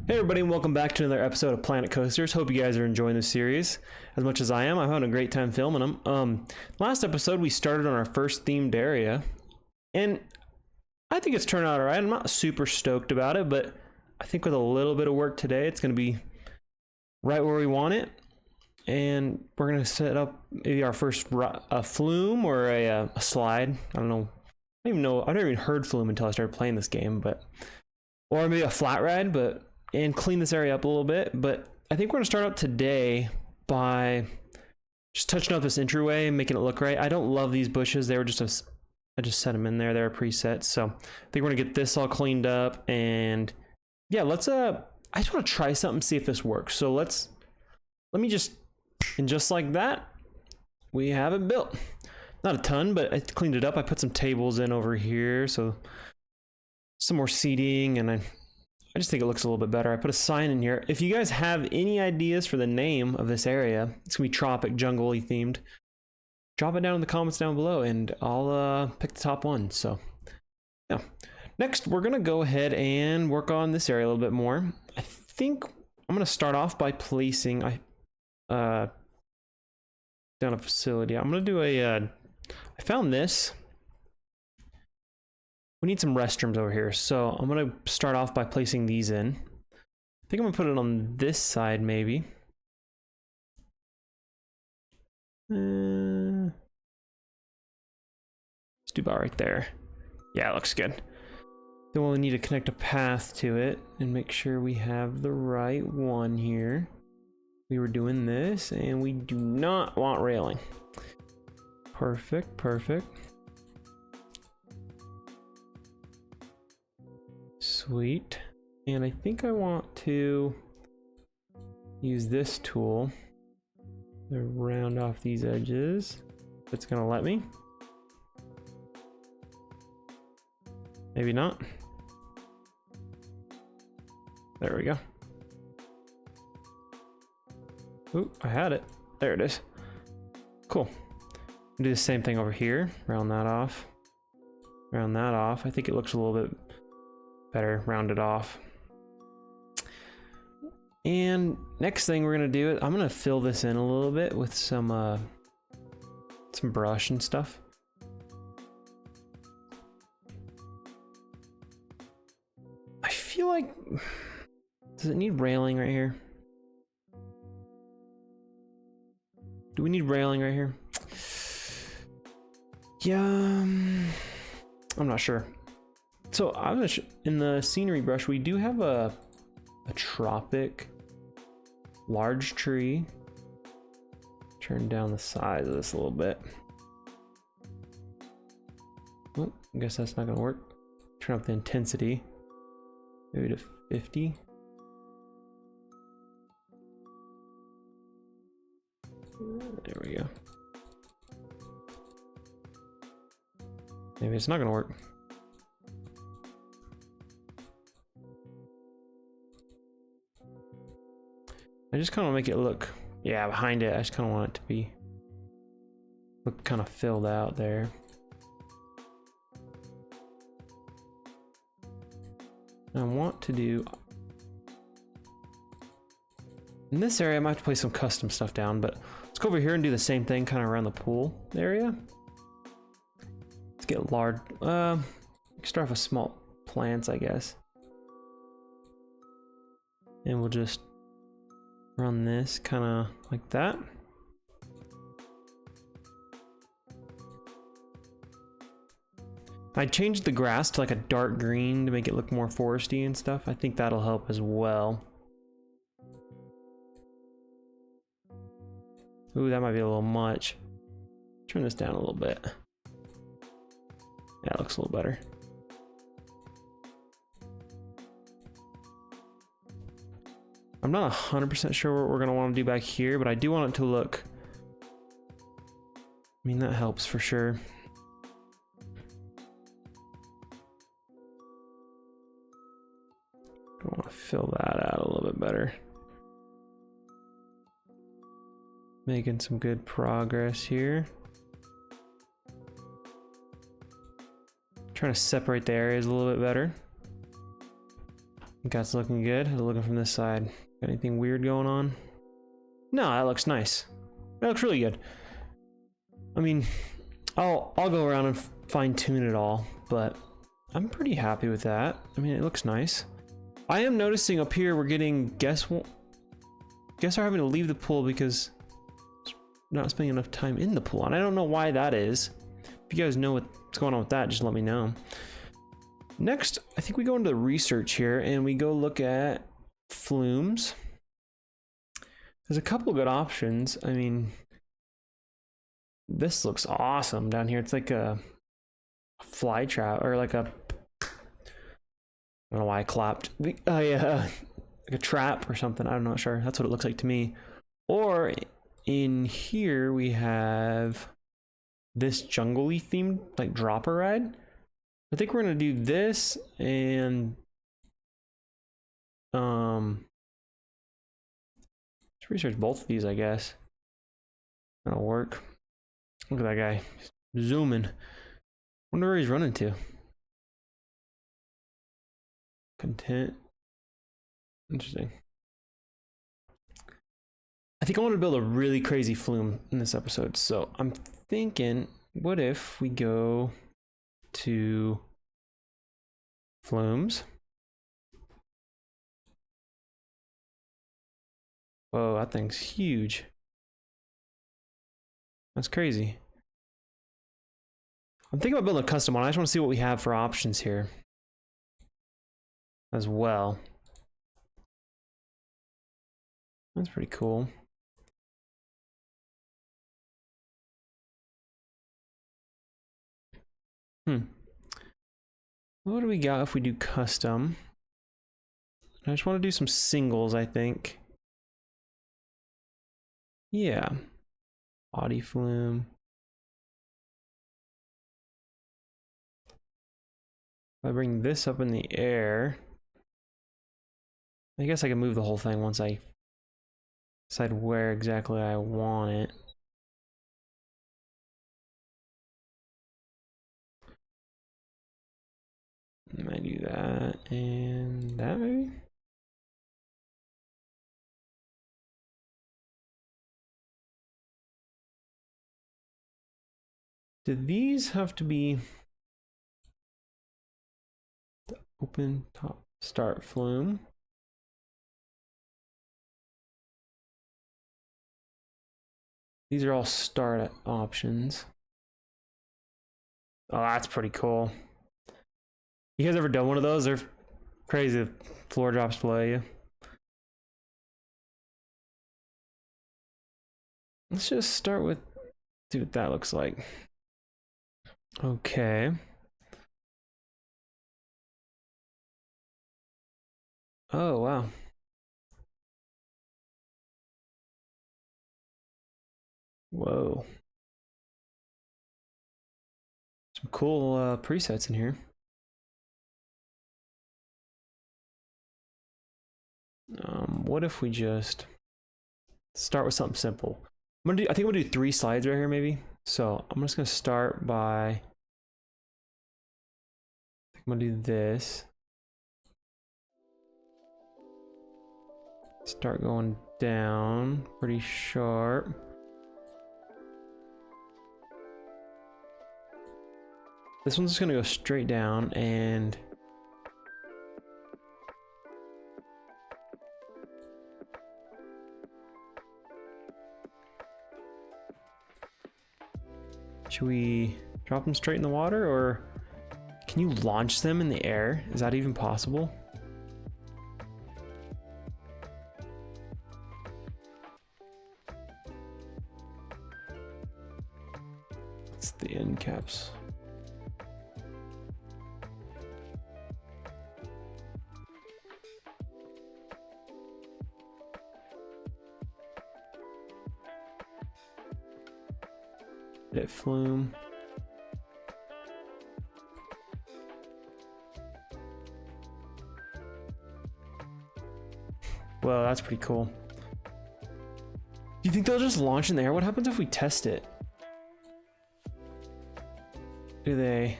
Hey everybody, and welcome back to another episode of Planet Coasters. Hope you guys are enjoying this series as much as I am. I'm having a great time filming them. Last episode we started on our first themed area, and I think it's turned out alright. I'm not super stoked about it, but I think with a little bit of work today, it's going to be right where we want it. And we're going to set up maybe our first flume or a slide. I don't know. I don't even know. I've never even heard flume until I started playing this game, or maybe a flat ride, and clean this area up a little bit. But I think we're gonna start out today by just touching up this entryway and making it look right. I don't love these bushes. They were I just set them in there. They're presets. So I think we're gonna get this all cleaned up, and yeah, I just want to try something, see if this works. So let me just like that, we have it built. Not a ton, but I cleaned it up. I put some tables in over here, so some more seating, and I just think it looks a little bit better. I put a sign in here. If you guys have any ideas for the name of this area, it's gonna be tropic, jungle-y themed, drop it down in the comments down below and I'll pick the top one. So yeah. Next, we're gonna go ahead and work on this area a little bit more. I think I'm gonna start off by placing down a facility. I'm gonna do I found this. We need some restrooms over here, so I'm gonna start off by placing these in. I think I'm gonna put it on this side, maybe. Let's do about right there. Yeah, it looks good. Then we'll need to connect a path to it and make sure we have the right one here. We were doing this, and we do not want railing. Perfect, perfect. Sweet. And I think I want to use this tool to round off these edges. If it's gonna let me. Maybe not. There we go. Ooh, I had it. There it is. Cool. Do the same thing over here. Round that off. Round that off. I think it looks a little bit better rounded off. And next thing we're gonna do, I'm gonna fill this in a little bit with some brush and stuff. I feel like, does it need railing right here? Do we need railing right here? Yeah, I'm not sure. So in the scenery brush, we do have a tropic large tree. Turn down the size of this a little bit. Oh, I guess that's not gonna work. Turn up the intensity, maybe to 50. There we go. Maybe it's not gonna work. I just kind of make it look, yeah, behind it, I just kind of want it to look kind of filled out there. And I want to do, in this area I might have to place some custom stuff down, but let's go over here and do the same thing kind of around the pool area. Let's get large, start off with small plants, I guess. And we'll just run this kind of like that. I changed the grass to like a dark green to make it look more foresty and stuff. I think that'll help as well. Ooh, that might be a little much. Turn this down a little bit. Yeah, it looks a little better. I'm not 100% sure what we're going to want to do back here, but I do want it to look, I mean, that helps for sure. I want to fill that out a little bit better. Making some good progress here. Trying to separate the areas a little bit better. think that's looking good. Looking from this side. Got anything weird going on? No, that looks nice. That looks really good. I mean, I'll go around and fine tune it all, but I'm pretty happy with that. I mean, it looks nice. I am noticing up here we're getting guests are having to leave the pool because we're not spending enough time in the pool, and I don't know why that is. If you guys know what's going on with that, just let me know. Next, I think we go into research here and we go look at flumes. There's a couple of good options. I mean, this looks awesome down here. It's like a fly trap, or like a, I don't know why I clapped. Like a trap or something. I'm not sure. That's what it looks like to me. Or in here we have this jungle-y themed like dropper ride. I think we're gonna do this and let's research both of these, I guess. That'll work. Look at that guy zooming. Wonder where he's running to. Content. Interesting. I think I want to build a really crazy flume in this episode, so I'm thinking, what if we go to flumes? Whoa, that thing's huge. That's crazy. I'm thinking about building a custom one. I just want to see what we have for options here as well. That's pretty cool. What do we got if we do custom? I just want to do some singles, I think. Yeah. Body flume. If I bring this up in the air, I guess I can move the whole thing once I decide where exactly I want it. I might do that and that maybe. Do these have to be the open top start flume? These are all start options. Oh, that's pretty cool. You guys ever done one of those? They're crazy. Floor drops below you. Let's just start with, see what that looks like. Okay. Oh, wow. Whoa. Some cool presets in here. What if we just start with something simple? I think I'm gonna do 3 slides right here, maybe. So I'm just gonna start by, I'm gonna do this. Start going down pretty sharp. This one's just gonna go straight down and should we drop them straight in the water, or can you launch them in the air? Is that even possible? It's the end caps. Edit flume. Well, that's pretty cool. Do you think they'll just launch in the air? What happens if we test it? Do they?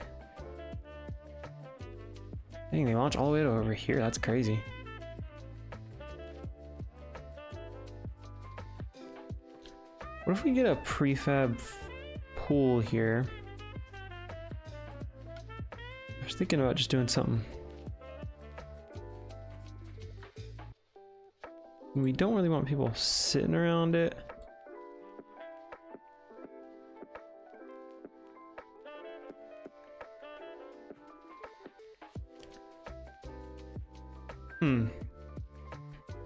Dang, they launch all the way to over here. That's crazy. What if we get a prefab pool here? I was thinking about just doing something. We don't really want people sitting around it.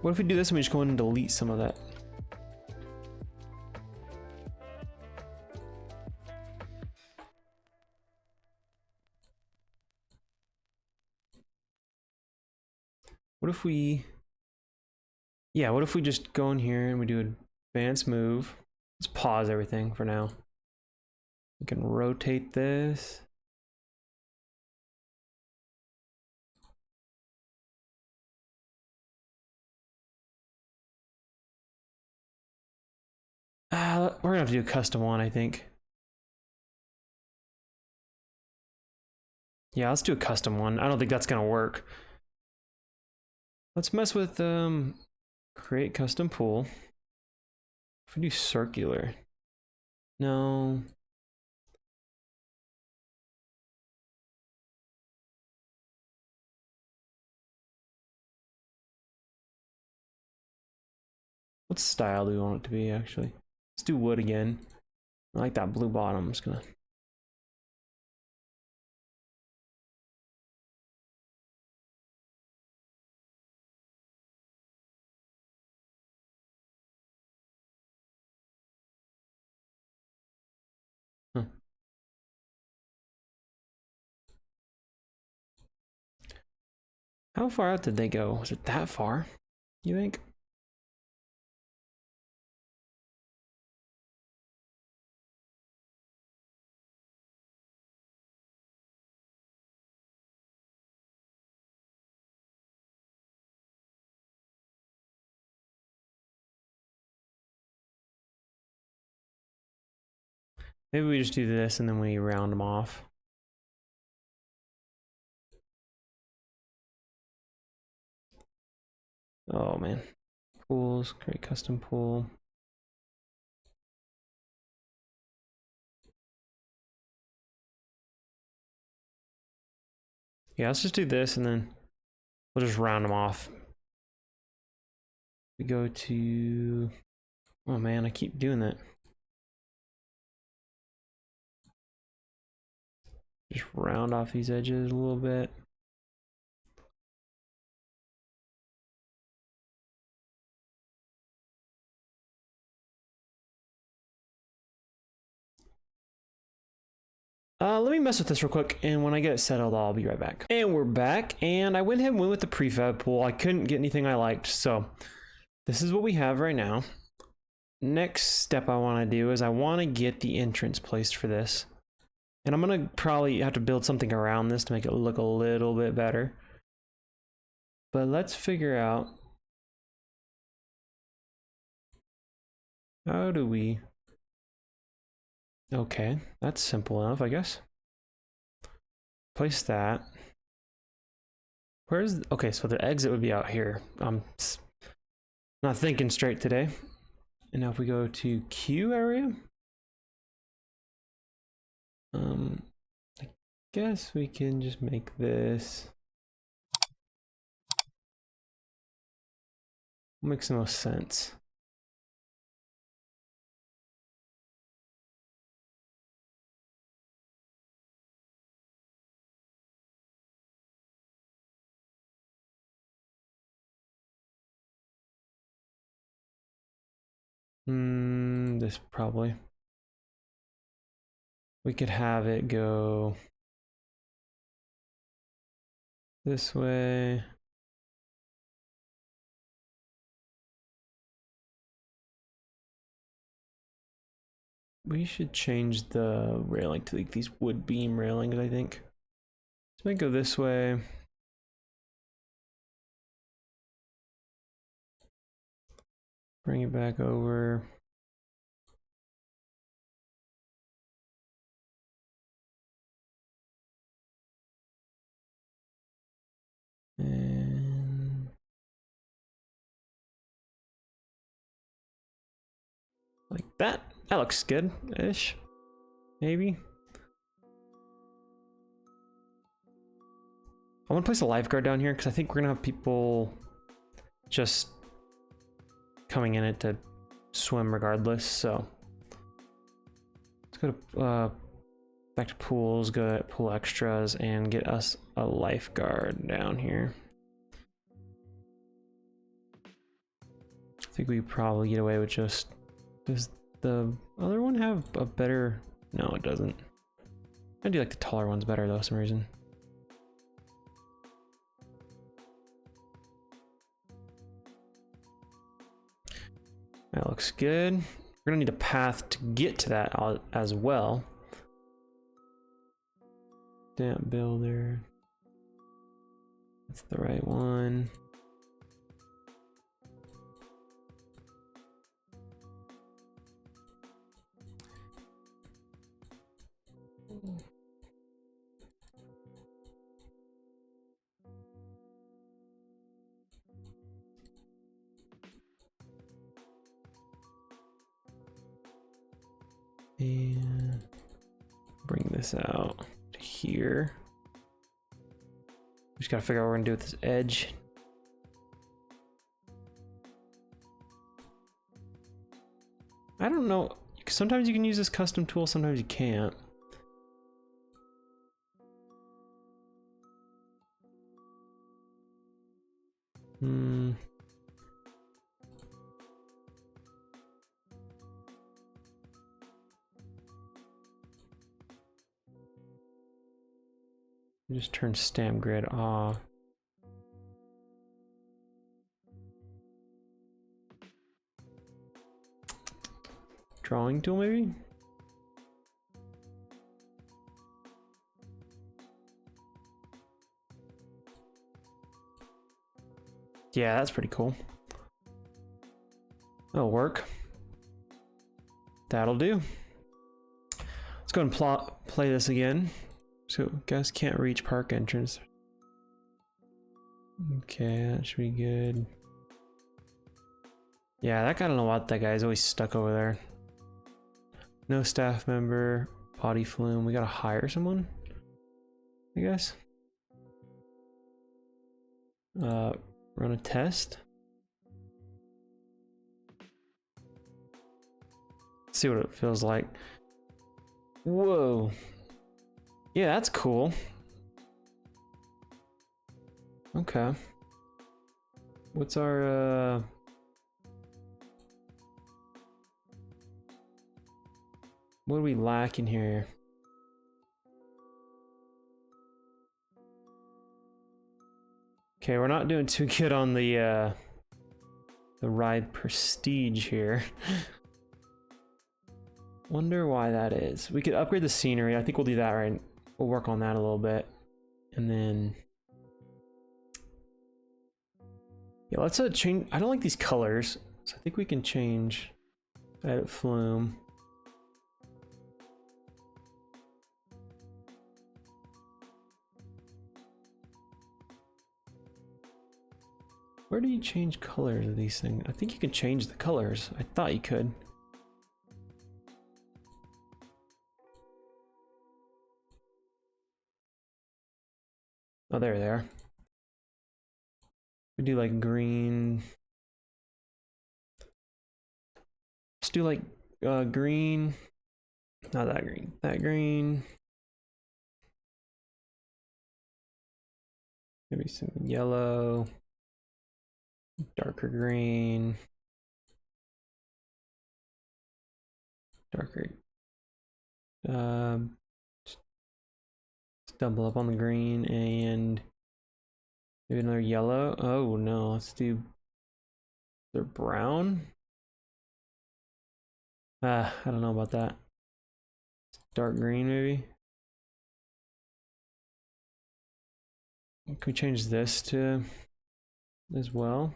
What if we do this and we just go in and delete some of that? What if we... Yeah, what if we just go in here and we do advanced move? Let's pause everything for now. We can rotate this. We're gonna have to do a custom one, I think. Yeah, let's do a custom one. I don't think that's gonna work. Let's mess with create custom pool. If we do circular, no. What style do we want it to be actually? Let's do wood again. I like that blue bottom. I'm just gonna. Huh. How far out did they go? Was it that far? You think? Maybe we just do this and then we round them off. Oh man. Pools, create custom pool. Yeah, let's just do this and then we'll just round them off. We go to... Oh man, I keep doing that. Just round off these edges a little bit. Let me mess with this real quick, and when I get it settled, I'll be right back. And we're back, and I went ahead and went with the prefab pool. I couldn't get anything I liked, so this is what we have right now. Next step I want to do is I want to get the entrance placed for this. And I'm going to probably have to build something around this to make it look a little bit better. But let's figure out... How do we... Okay, that's simple enough, I guess. Place that. Where's... Okay, so the exit would be out here. I'm not thinking straight today. And now if we go to Q area... I guess we can just make this... Makes the most sense. This probably. We could have it go this way. We should change the railing to like these wood beam railings, I think. Let's make it go this way. Bring it back over. And Like that. That looks good-ish. Maybe. I want to place a lifeguard down here because I think we're gonna have people just coming in it to swim regardless. So let's go to back to pools, go to pool extras, and get us a lifeguard down here. I think we probably get away with just. Does the other one have a better? No, it doesn't. I do like the taller ones better though, for some reason. That looks good. We're gonna need a path to get to that as well. Damp builder. That's the right one. And bring this out to here. Just gotta figure out what we're gonna do with this edge. I don't know. Sometimes you can use this custom tool, sometimes you can't. Just turn stamp grid off. Drawing tool maybe? Yeah, that's pretty cool. That'll work. That'll do. Let's go and play this again. So, guys can't reach park entrance. Okay, that should be good. Yeah, that guy, I don't know what that guy's always stuck over there. No staff member, potty flume. We gotta hire someone, I guess. Run a test. See what it feels like. Whoa. Yeah, that's cool. Okay. What's our what do we lack in here? Okay, we're not doing too good on the ride prestige here. Wonder why that is. We could upgrade the scenery. I think we'll do that, right? We'll work on that a little bit. And then yeah, let's change. I don't like these colors, so I think we can change edit flume. Where do you change colors of these things? I think you can change the colors. I thought you could. Oh, there they are. We do like green. Let's do like green. Not that green. That green. Maybe some yellow. Darker green. Darker. Double up on the green and maybe another yellow. Oh no, let's do the brown. I don't know about that. Dark green maybe. Can we change this to as well?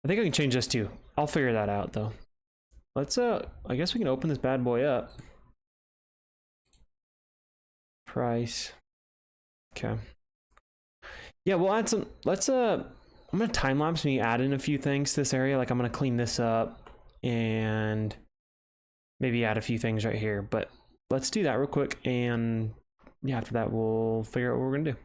I think I can change this too. I'll figure that out though. Let's I guess we can open this bad boy up. Price. Okay. Yeah, we'll add some, I'm gonna time lapse me add in a few things to this area. Like I'm gonna clean this up and maybe add a few things right here, but let's do that real quick. And yeah, after that, we'll figure out what we're gonna do.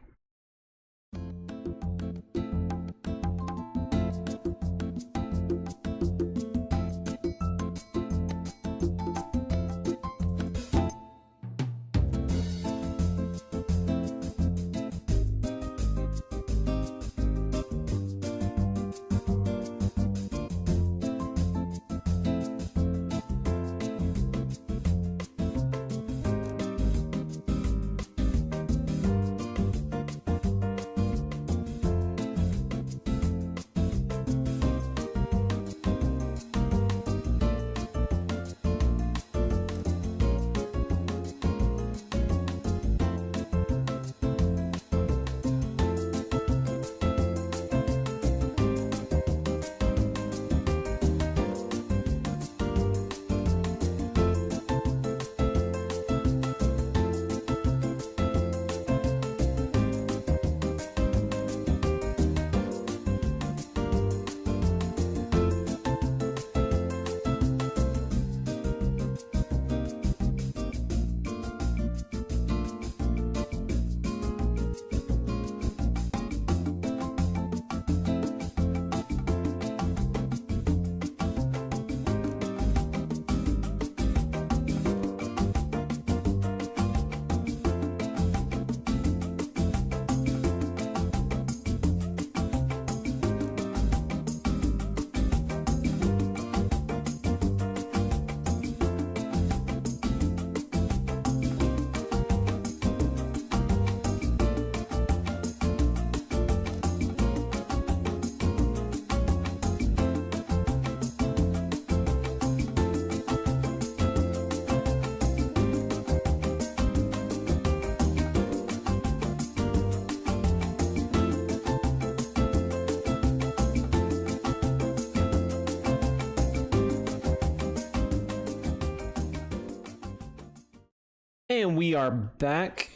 And we are back.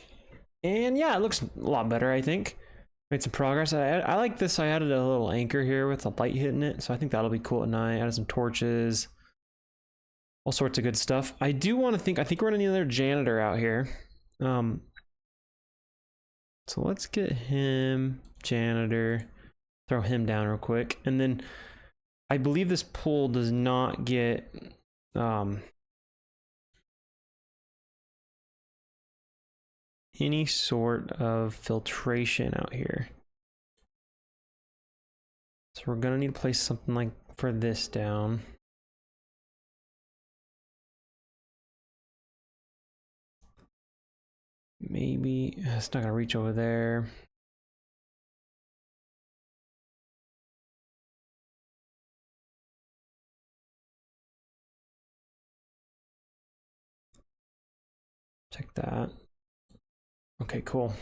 And yeah, it looks a lot better, I think. Made some progress. I like this. I added a little anchor here with a light hitting it. So I think that'll be cool at night. Added some torches. All sorts of good stuff. I do want to I think we're gonna need another janitor out here. So let's get him, janitor, throw him down real quick. And then I believe this pool does not get any sort of filtration out here. So we're gonna need to place something like for this down. Maybe it's not gonna reach over there. Check that. Okay, cool.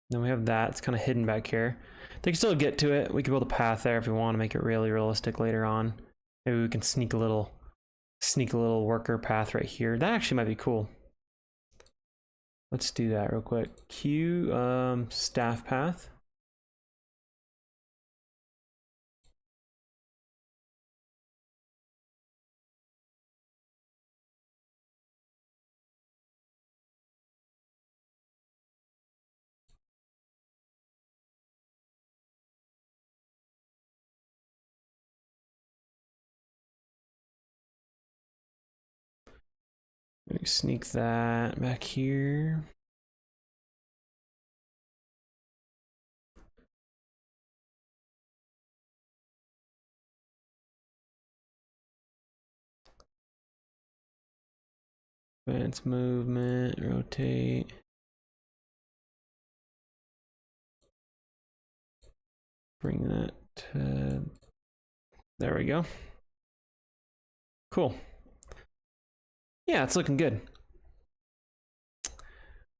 Then we have that. It's kind of hidden back here. They can still get to it. We can build a path there if we want to make it really realistic later on. Maybe we can sneak a little worker path right here. That actually might be cool. Let's do that real quick. Q staff path. Maybe sneak that back here. Advance movement, rotate. Bring that to, there we go. Cool. Yeah, it's looking good.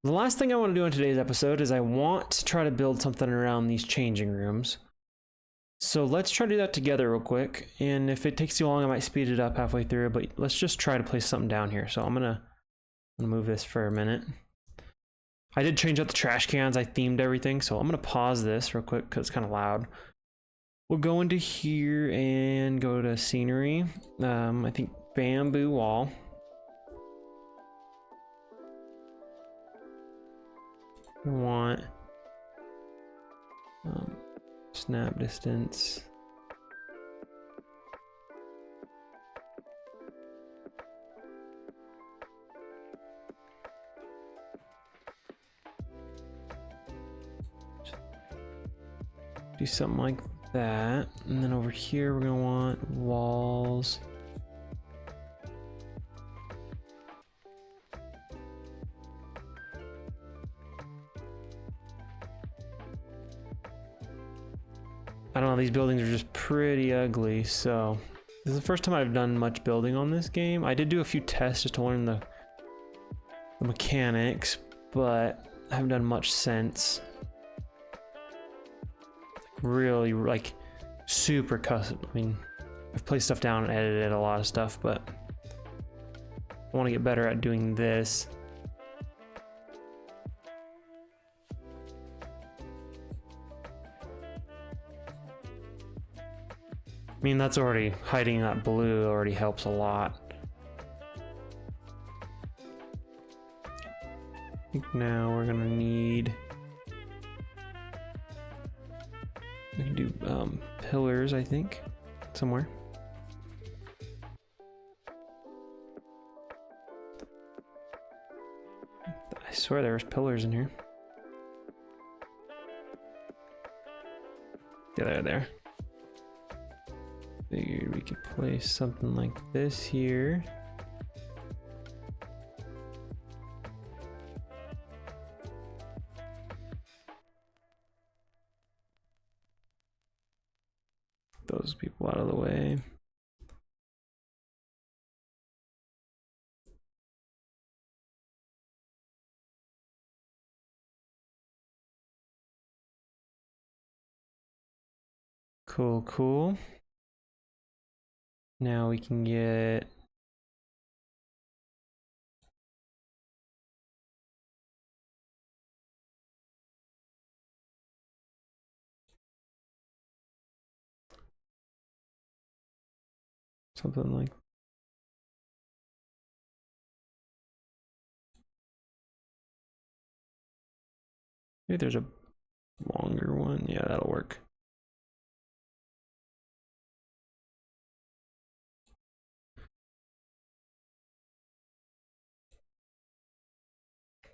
The last thing I want to do in today's episode is I want to try to build something around these changing rooms. So let's try to do that together real quick. And if it takes too long, I might speed it up halfway through, but let's just try to place something down here. So I'm gonna move this for a minute. I did change out the trash cans. I themed everything. So I'm gonna pause this real quick because it's kind of loud. We'll go into here and go to scenery. I think bamboo wall. We want snap distance. Do something like that. And then over here, we're gonna want walls. I don't know, these buildings are just pretty ugly, so this is the first time I've done much building on this game. I did do a few tests just to learn the mechanics, but I haven't done much since. Really, like, super custom. I mean, I've placed stuff down and edited a lot of stuff, but I want to get better at doing this. I mean, that's already, hiding that blue already helps a lot. I think now we're gonna need, we can do pillars, I think, somewhere. I swear there was pillars in here. Yeah, they're there. Figured we could place something like this here. Those people out of the way. Cool, cool. Now we can get something like maybe there's a longer one. Yeah, that'll work.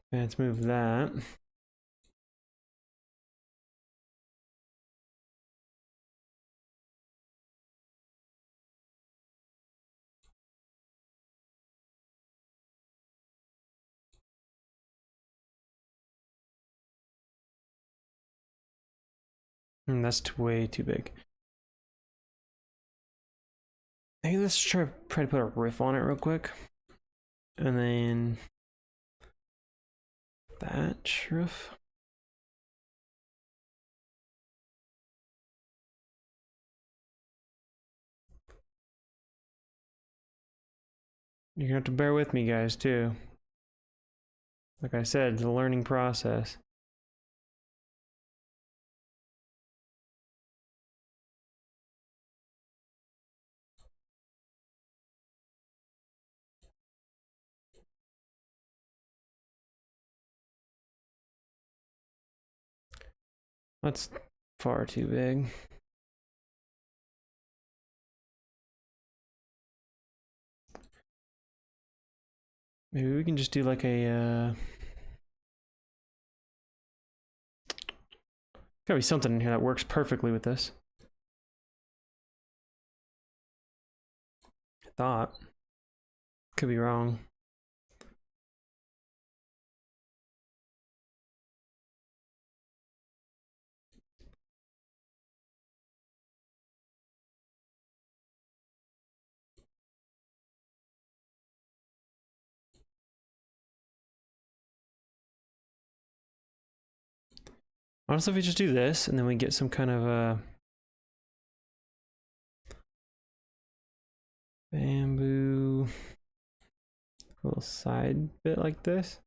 And let's move that. That's way too big. Hey, let's try to put a riff on it real quick. And then that riff. You're gonna have to bear with me, guys, too. Like I said, it's a learning process. That's far too big. Maybe we can just do like a gotta be something in here that works perfectly with this. I thought. Could be wrong. Honestly, if we just do this and then we get some kind of bamboo, little side bit like this.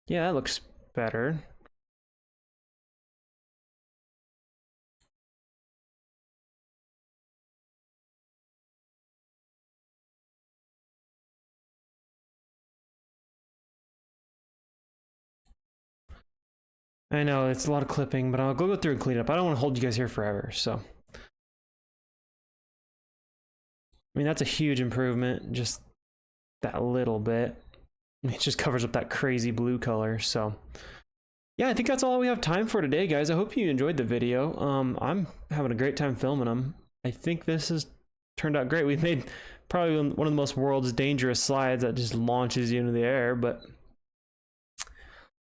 Yeah, that looks better. I know it's a lot of clipping, but I'll go through and clean it up. I don't want to hold you guys here forever, so. I mean, that's a huge improvement, just that little bit. It just covers up that crazy blue color, so. Yeah, I think that's all we have time for today, guys. I hope you enjoyed the video. I'm having a great time filming them. I think this has turned out great. We've made probably one of the most world's dangerous slides that just launches you into the air, but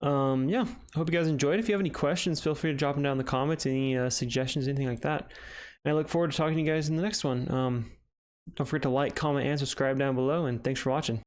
yeah, I hope you guys enjoyed. If you have any questions, feel free to drop them down in the comments, any suggestions, anything like that. And I look forward to talking to you guys in the next one. Don't forget to like, comment, and subscribe down below, and thanks for watching.